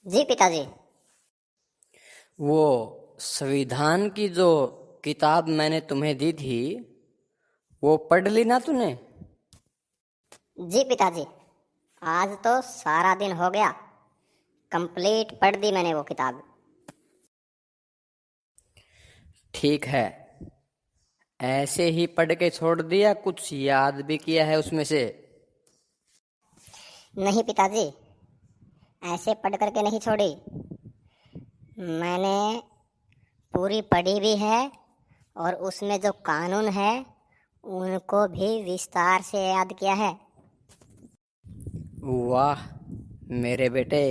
जी पिताजी। वो संविधान की जो किताब मैंने तुम्हें दी थी वो पढ़ ली ना तूने? जी पिताजी, आज तो सारा दिन हो गया। कंप्लीट पढ़ दी मैंने वो किताब। ठीक है। ऐसे ही पढ़ के छोड़ दिया, कुछ याद भी किया है उसमें से? नहीं पिताजी, ऐसे पढ़ करके नहीं छोड़ी। मैंने पूरी पढ़ी भी है और उसमें जो कानून है उनको भी विस्तार से याद किया है। वाह मेरे बेटे,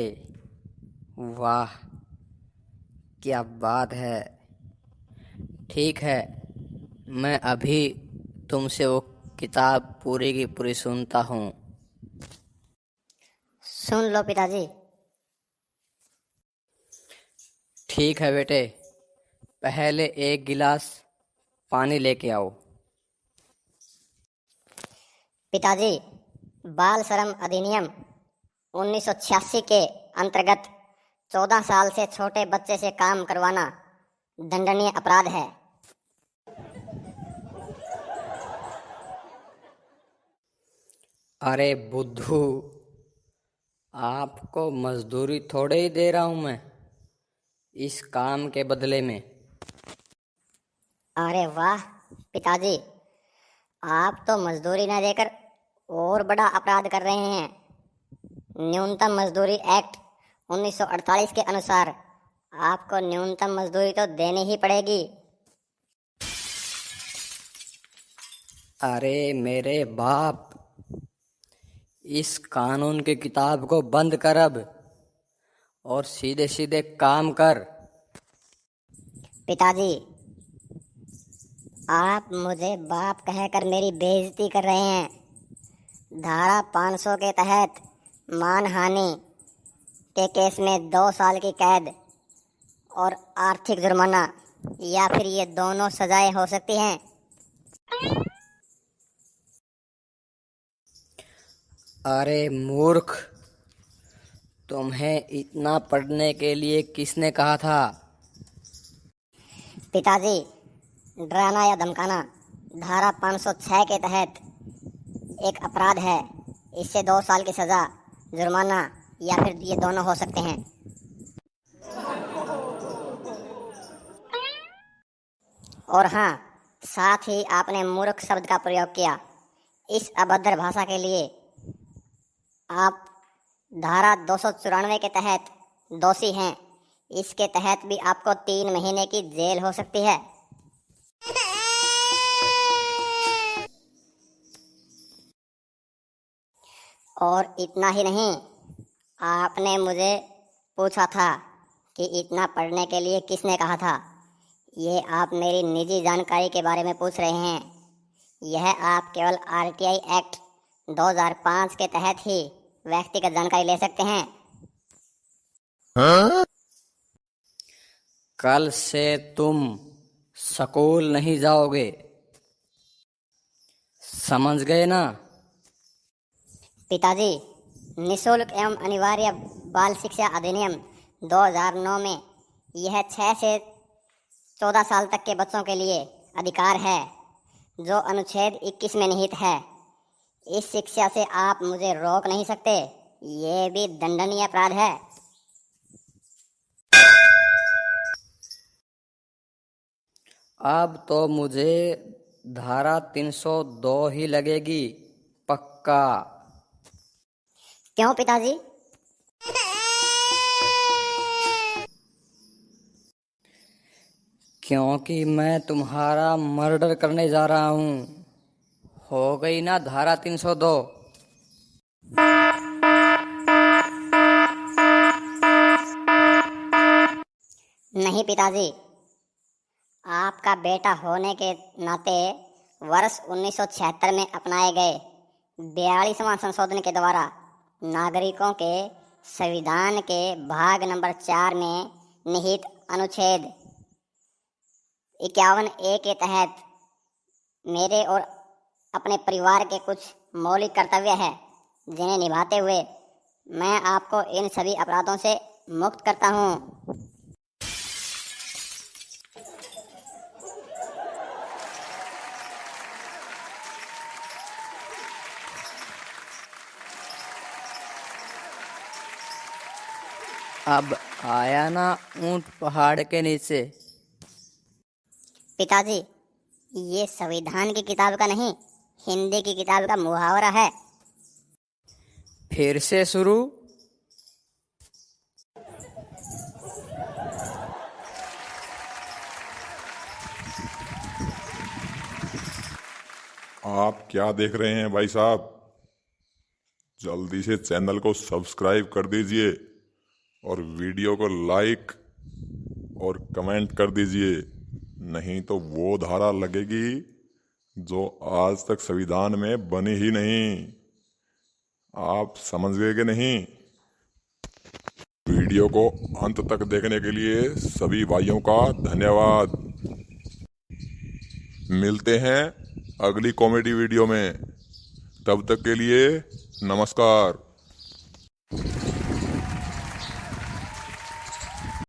वाह क्या बात है। ठीक है, मैं अभी तुमसे वो किताब पूरी की पूरी सुनता हूँ। सुन लो पिताजी। ठीक है बेटे, पहले एक गिलास पानी लेके आओ। पिताजी, बाल श्रम अधिनियम 1986 के अंतर्गत 14 साल से छोटे बच्चे से काम करवाना दंडनीय अपराध है। अरे बुद्धू, आपको मजदूरी थोड़े ही दे रहा हूँ मैं इस काम के बदले में। अरे वाह पिताजी, आप तो मजदूरी न देकर और बड़ा अपराध कर रहे हैं। न्यूनतम मजदूरी एक्ट 1948 के अनुसार आपको न्यूनतम मजदूरी तो देनी ही पड़ेगी। अरे मेरे बाप, इस कानून की किताब को बंद कर अब और सीधे सीधे काम कर। पिताजी, आप मुझे बाप कहकर मेरी बेइज्जती कर रहे हैं। धारा 500 के तहत मानहानि के केस में 2 साल की कैद और आर्थिक जुर्माना या फिर ये दोनों सजाएं हो सकती हैं। अरे मूर्ख, तुम्हें इतना पढ़ने के लिए किसने कहा था? पिताजी, डराना या धमकाना धारा 506 के तहत एक अपराध है। इससे 2 साल की सजा, जुर्माना या फिर ये दोनों हो सकते हैं। और हाँ, साथ ही आपने मूर्ख शब्द का प्रयोग किया। इस अभद्र भाषा के लिए आप धारा 294 के तहत दोषी हैं। इसके तहत भी आपको 3 महीने की जेल हो सकती है। और इतना ही नहीं, आपने मुझे पूछा था कि इतना पढ़ने के लिए किसने कहा था। ये आप मेरी निजी जानकारी के बारे में पूछ रहे हैं। यह आप केवल आरटीआई एक्ट 2005 के तहत ही व्यक्तिगत जानकारी ले सकते हैं। कल से तुम स्कूल नहीं जाओगे, समझ गए ना? पिताजी, निःशुल्क एवं अनिवार्य बाल शिक्षा अधिनियम 2009 में यह 6 से 14 साल तक के बच्चों के लिए अधिकार है, जो अनुच्छेद 21 में निहित है। इस शिक्षा से आप मुझे रोक नहीं सकते। ये भी दंडनीय अपराध है। अब तो मुझे धारा 302 ही लगेगी, पक्का। क्यों पिताजी? क्योंकि मैं तुम्हारा मर्डर करने जा रहा हूँ। हो गई ना धारा 302? नहीं पिताजी, आपका बेटा होने के नाते वर्ष 1976 में अपनाए गए 42वां संशोधन के द्वारा नागरिकों के संविधान के भाग नंबर 4 में निहित अनुच्छेद 51A के तहत मेरे और अपने परिवार के कुछ मौलिक कर्तव्य है, जिन्हें निभाते हुए मैं आपको इन सभी अपराधों से मुक्त करता हूँ। अब आया ना ऊंट पहाड़ के नीचे। पिताजी, ये संविधान की किताब का नहीं, हिंदी की किताब का मुहावरा है। फिर से शुरू। आप क्या देख रहे हैं भाई साहब? जल्दी से चैनल को सब्सक्राइब कर दीजिए और वीडियो को लाइक और कमेंट कर दीजिए, नहीं तो वो धारा लगेगी जो आज तक संविधान में बनी ही नहीं। आप समझ गए कि नहीं? वीडियो को अंत तक देखने के लिए सभी भाइयों का धन्यवाद। मिलते हैं अगली कॉमेडी वीडियो में, तब तक के लिए नमस्कार।